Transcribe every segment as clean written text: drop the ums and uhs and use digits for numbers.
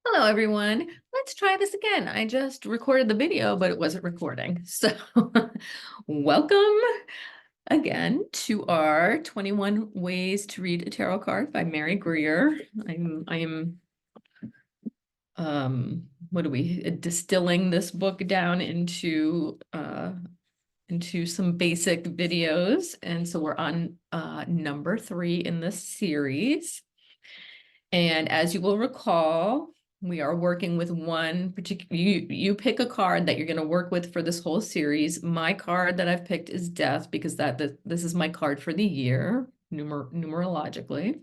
Hello, everyone. Let's try this again. I just recorded the video, but it wasn't recording. So welcome again to our 21 Ways to Read a Tarot Card by Mary Greer. What are we distilling this book down into some basic videos. And so we're on number 3 in this series. And as you will recall, we are working with one particular, you pick a card that you're going to work with for this whole series. My card that I've picked is Death because this is my card for the year, numerologically.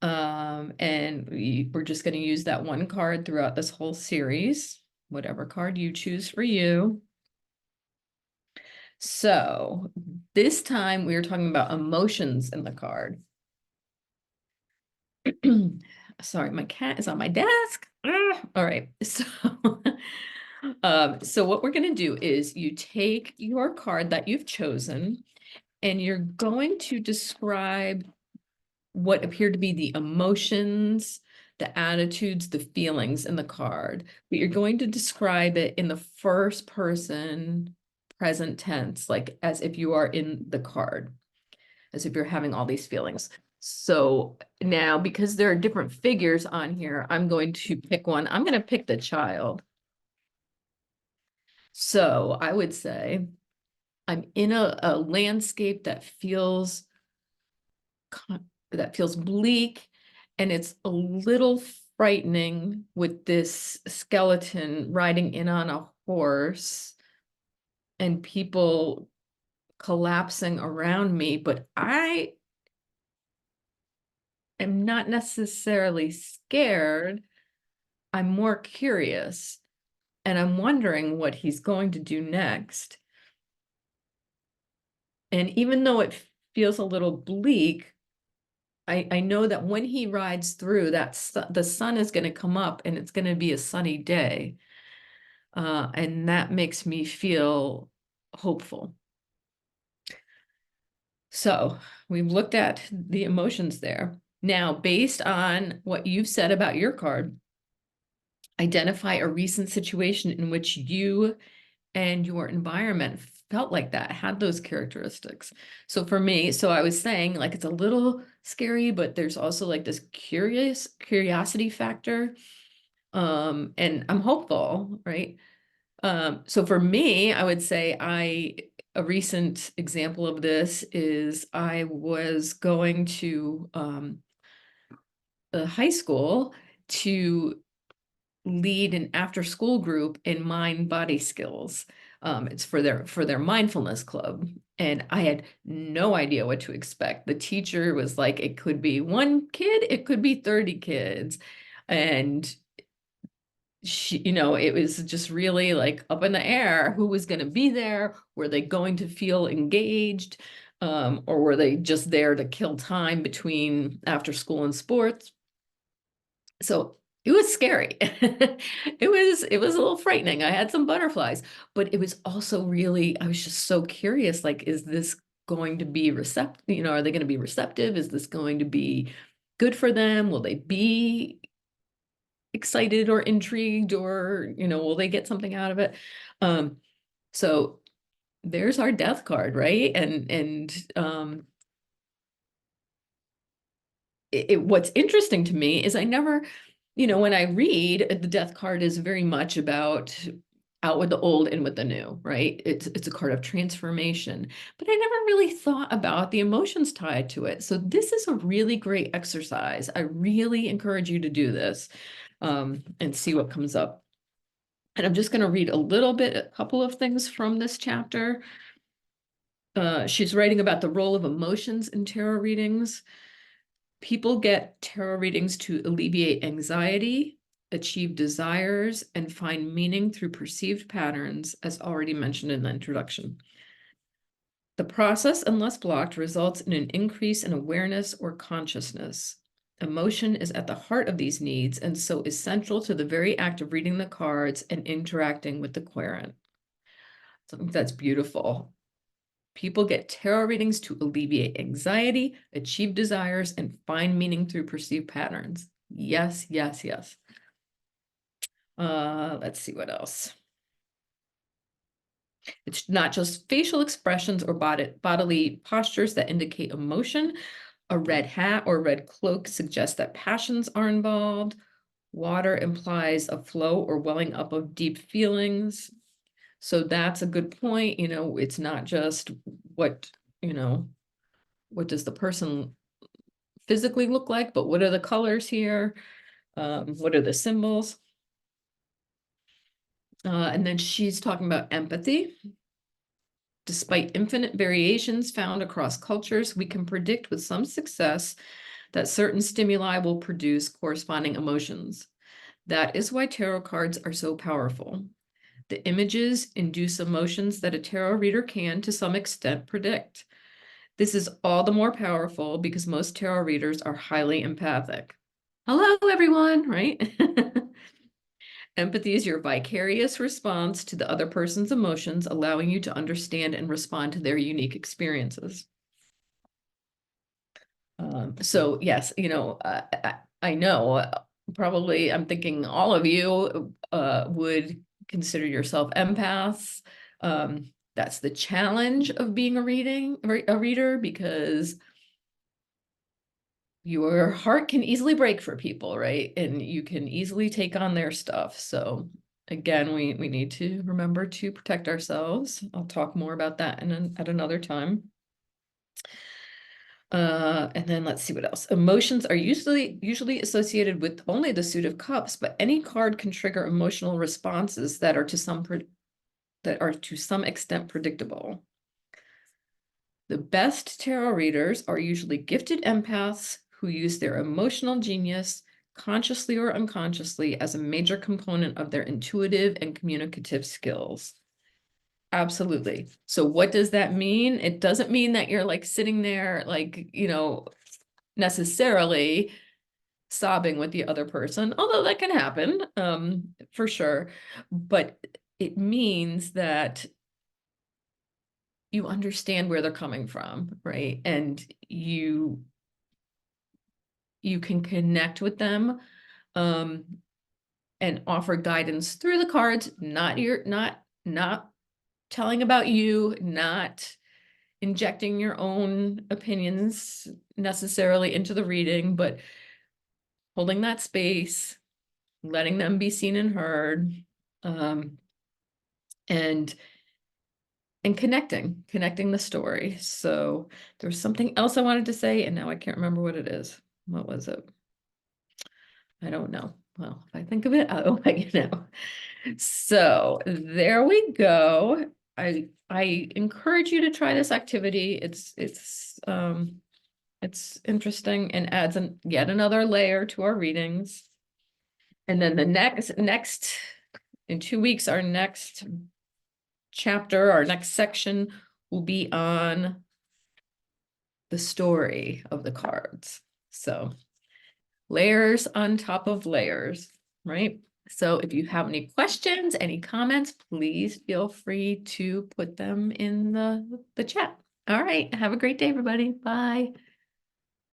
And we're just going to use that one card throughout this whole series, whatever card you choose for you. So this time we are talking about emotions in the card. Sorry, my cat is on my desk. All right. So what we're going to do is you take your card that you've chosen and you're going to describe what appear to be the emotions, the attitudes, the feelings in the card, but you're going to describe it in the first person present tense, like as if you are in the card, as if you're having all these feelings. So now, because there are different figures on here, I'm going to pick one. I'm going to pick the child. So I would say I'm in a landscape that feels bleak, and it's a little frightening with this skeleton riding in on a horse and people collapsing around me, but I am not necessarily scared. I'm more curious, and I'm wondering what he's going to do next. And even though it feels a little bleak, I know that when he rides through, the sun is going to come up and it's going to be a sunny day. And that makes me feel hopeful. So we've looked at the emotions there. Now, based on what you've said about your card, identify a recent situation in which you and your environment felt like that, had those characteristics. So for me, I was saying like it's a little scary, but there's also like this curiosity factor. And I'm hopeful, right? So for me, I would say a recent example of this is I was going to a high school to lead an after school group in mind body skills. It's for their mindfulness club. And I had no idea what to expect. The teacher was like, it could be one kid, it could be 30 kids. And she, it was just really like up in the air who was going to be there. Were they going to feel engaged? Or were they just there to kill time between after school and sports? So it was scary. It was a little frightening. I had some butterflies, but it was also really, I was just so curious, like, is this going to be receptive? Are they going to be receptive? Is this going to be good for them? Will they be excited or intrigued, or, will they get something out of it? So there's our death card, right? And what's interesting to me is I never, when I read, the death card is very much about out with the old, in with the new, right? It's a card of transformation, but I never really thought about the emotions tied to it. So this is a really great exercise. I really encourage you to do this, and see what comes up. And I'm just going to read a couple of things from this chapter. She's writing about the role of emotions in tarot readings. People get tarot readings to alleviate anxiety, achieve desires, and find meaning through perceived patterns, as already mentioned in the introduction. The process, unless blocked, results in an increase in awareness or consciousness. Emotion is at the heart of these needs and so is central to the very act of reading the cards and interacting with the querent. So I think that's beautiful. People get tarot readings to alleviate anxiety, achieve desires, and find meaning through perceived patterns. Yes, yes, yes. Let's see what else. It's not just facial expressions or bodily postures that indicate emotion. A red hat or red cloak suggests that passions are involved. Water implies a flow or welling up of deep feelings. So that's a good point. You know, it's not just what, what does the person physically look like, but what are the colors here? What are the symbols? And then she's talking about empathy. Despite infinite variations found across cultures, we can predict with some success that certain stimuli will produce corresponding emotions. That is why tarot cards are so powerful. The images induce emotions that a tarot reader can, to some extent, predict. This is all the more powerful because most tarot readers are highly empathic. Hello, everyone, right? Empathy is your vicarious response to the other person's emotions, allowing you to understand and respond to their unique experiences. So yes, I know, probably I'm thinking all of you would consider yourself empaths. That's the challenge of being a reader, because your heart can easily break for people, right? And you can easily take on their stuff. So again, we need to remember to protect ourselves. I'll talk more about that at another time. And then let's see what else. Emotions are usually associated with only the suit of cups, but any card can trigger emotional responses that are to some extent predictable. The best tarot readers are usually gifted empaths who use their emotional genius, consciously or unconsciously, as a major component of their intuitive and communicative skills. Absolutely. So what does that mean? It doesn't mean that you're like sitting there, like, necessarily sobbing with the other person, although that can happen, for sure. But it means that you understand where they're coming from, right? And you can connect with them, and offer guidance through the cards, not telling about you, not injecting your own opinions necessarily into the reading, but holding that space, letting them be seen and heard, and connecting the story. So there's something else I wanted to say, and now I can't remember what it is. What was it? I don't know. Well, if I think of it, I'll let you know. So there we go. I encourage you to try this activity. It's interesting and adds yet another layer to our readings. And then the next in 2 weeks, our next chapter, our next section will be on the story of the cards. So layers on top of layers, right? So if you have any questions, any comments, please feel free to put them in the chat. All right. Have a great day, everybody. Bye.